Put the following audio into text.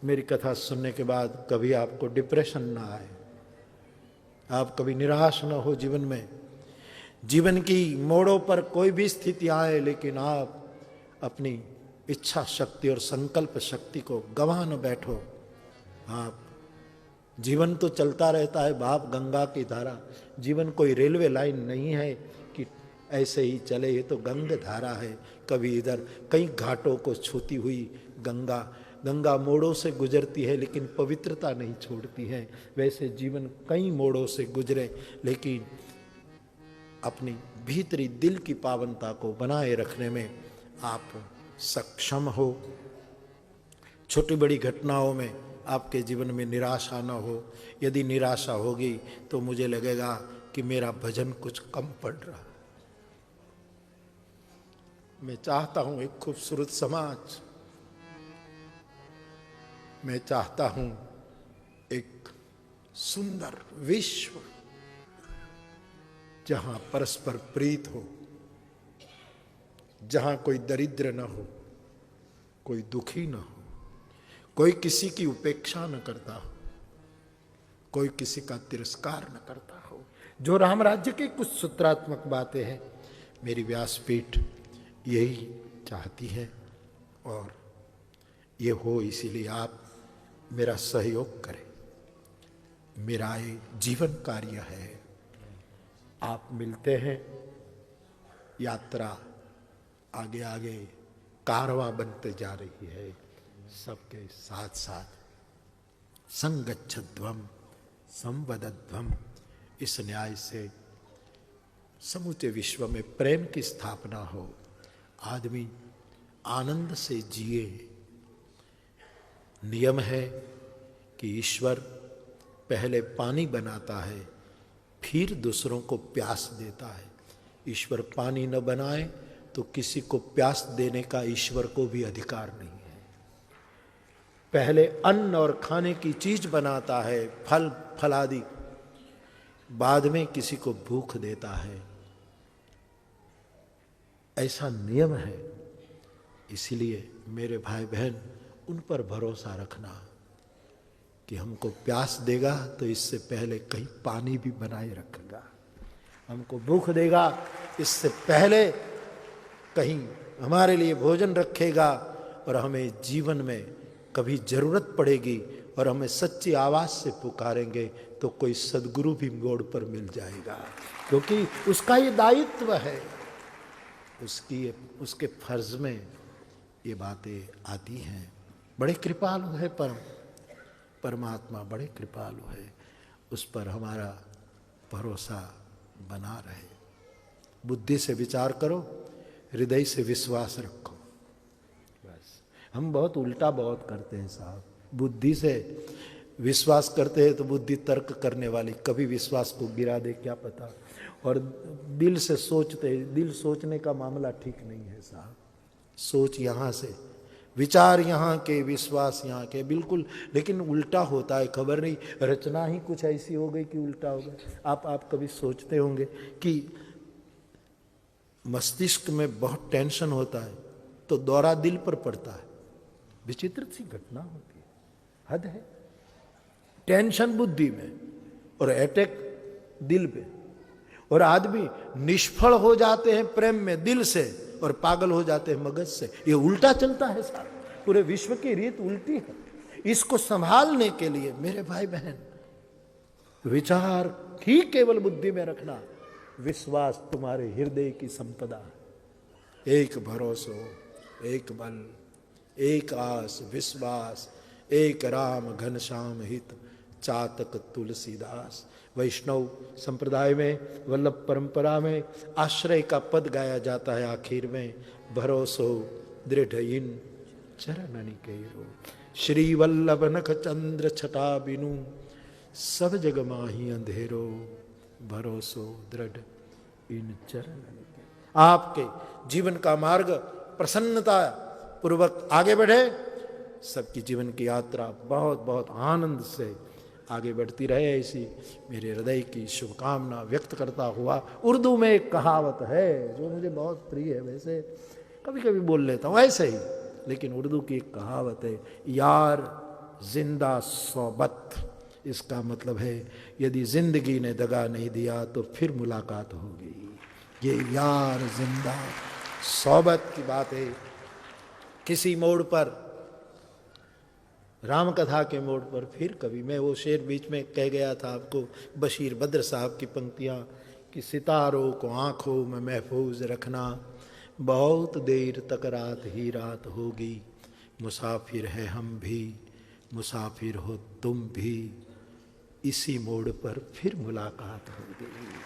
मेरी कथा सुनने के बाद कभी आपको डिप्रेशन ना आए, आप कभी निराश ना हो जीवन में। जीवन की मोड़ों पर कोई भी स्थिति आए, लेकिन आप अपनी इच्छा शक्ति और संकल्प शक्ति को गंवा न बैठो। आप जीवन तो चलता रहता है भाप गंगा की धारा। जीवन कोई रेलवे लाइन नहीं है कि ऐसे ही चले, ये तो गंग धारा है। कभी इधर कई घाटों को छूती हुई गंगा मोड़ों से गुजरती है, लेकिन पवित्रता नहीं छोड़ती है। वैसे जीवन कई मोड़ों से गुजरे, लेकिन अपनी भीतरी दिल की पावनता को बनाए रखने में आप सक्षम हो। छोटी बड़ी घटनाओं में आपके जीवन में निराशा न हो। यदि निराशा होगी तो मुझे लगेगा कि मेरा भजन कुछ कम पड़ रहा। मैं चाहता हूं एक खूबसूरत समाज, मैं चाहता हूं एक सुंदर विश्व जहां परस्पर प्रीत हो, जहां कोई दरिद्र न हो, कोई दुखी न हो, कोई किसी की उपेक्षा न करता हो, कोई किसी का तिरस्कार न करता हो। जो राम राज्य की कुछ सूत्रात्मक बातें हैं, मेरी व्यासपीठ यही चाहती है और ये हो, इसीलिए आप मेरा सहयोग करें। मेरा ये जीवन कार्य है। आप मिलते हैं, यात्रा आगे आगे कारवां बनते जा रही है। सबके साथ साथ संगच्छध्वम संवदध्वम, इस न्याय से समूचे विश्व में प्रेम की स्थापना हो, आदमी आनंद से जिए। नियम है कि ईश्वर पहले पानी बनाता है, फिर दूसरों को प्यास देता है। ईश्वर पानी न बनाए तो किसी को प्यास देने का ईश्वर को भी अधिकार नहीं है। पहले अन्न और खाने की चीज बनाता है, फल फलादि, बाद में किसी को भूख देता है। ऐसा नियम है। इसीलिए मेरे भाई बहन, उन पर भरोसा रखना कि हमको प्यास देगा तो इससे पहले कहीं पानी भी बनाए रखेगा। हमको भूख देगा, इससे पहले कहीं हमारे लिए भोजन रखेगा। और हमें जीवन में कभी जरूरत पड़ेगी और हमें सच्ची आवाज से पुकारेंगे तो कोई सद्गुरु भी मोड़ पर मिल जाएगा, क्योंकि उसका ये दायित्व है, उसके फर्ज में ये बातें आती हैं। बड़े कृपालु है परमात्मा, बड़े कृपालु है। उस पर हमारा भरोसा बना रहे। बुद्धि से विचार करो, हृदय से विश्वास रखो। बस हम बहुत उल्टा बहुत करते हैं साहब। बुद्धि से विश्वास करते हैं तो बुद्धि तर्क करने वाली कभी विश्वास को गिरा दे क्या पता। और दिल से सोचते, दिल सोचने का मामला ठीक नहीं है साहब। सोच यहाँ से, विचार यहाँ के, विश्वास यहाँ के, बिल्कुल। लेकिन उल्टा होता है, खबर नहीं, रचना ही कुछ ऐसी हो गई कि उल्टा हो गया। आप कभी सोचते होंगे कि मस्तिष्क में बहुत टेंशन होता है तो दौरा दिल पर पड़ता है। विचित्र सी घटना होती है, हद है। टेंशन बुद्धि में और अटैक दिल पे। और आदमी निष्फल हो जाते हैं प्रेम में दिल से और पागल हो जाते हैं मगज से। ये उल्टा चलता है साहब। पूरे विश्व की रीत उल्टी है। इसको संभालने के लिए मेरे भाई बहन, विचार ही केवल बुद्धि में रखना। विश्वास तुम्हारे हृदय की संपदा। एक भरोसो, एक बल, एक आस विश्वास, एक राम घनश्याम हित, चातक तुलसीदास। वैष्णव संप्रदाय में, वल्लभ परंपरा में आश्रय का पद गाया जाता है आखिर में। भरोसो दृढ़ इन चरणनि केरो, श्री वल्लभ नख चंद्र छटा बिनु, सब जग माही अंधेरो, भरोसो दृढ़ इन चरणनि केरो। आपके जीवन का मार्ग प्रसन्नता पूर्वक आगे बढ़े। सबकी जीवन की यात्रा बहुत बहुत आनंद से आगे बढ़ती रहे, ऐसी मेरे हृदय की शुभकामना व्यक्त करता हुआ। उर्दू में एक कहावत है जो मुझे बहुत प्रिय है, वैसे कभी कभी बोल लेता हूँ ऐसे ही, लेकिन उर्दू की एक कहावत है, यार जिंदा सोबत, इसका मतलब है यदि जिंदगी ने दगा नहीं दिया तो फिर मुलाकात होगी। ये यार जिंदा सोबत की बात है। किसी मोड़ पर, राम कथा के मोड़ पर फिर कभी, मैं वो शेर बीच में कह गया था आपको, बशीर बद्र साहब की पंक्तियाँ कि सितारों को आँखों में महफूज रखना, बहुत देर तक रात ही रात होगी, मुसाफिर है हम भी, मुसाफिर हो तुम भी, इसी मोड़ पर फिर मुलाकात होगी।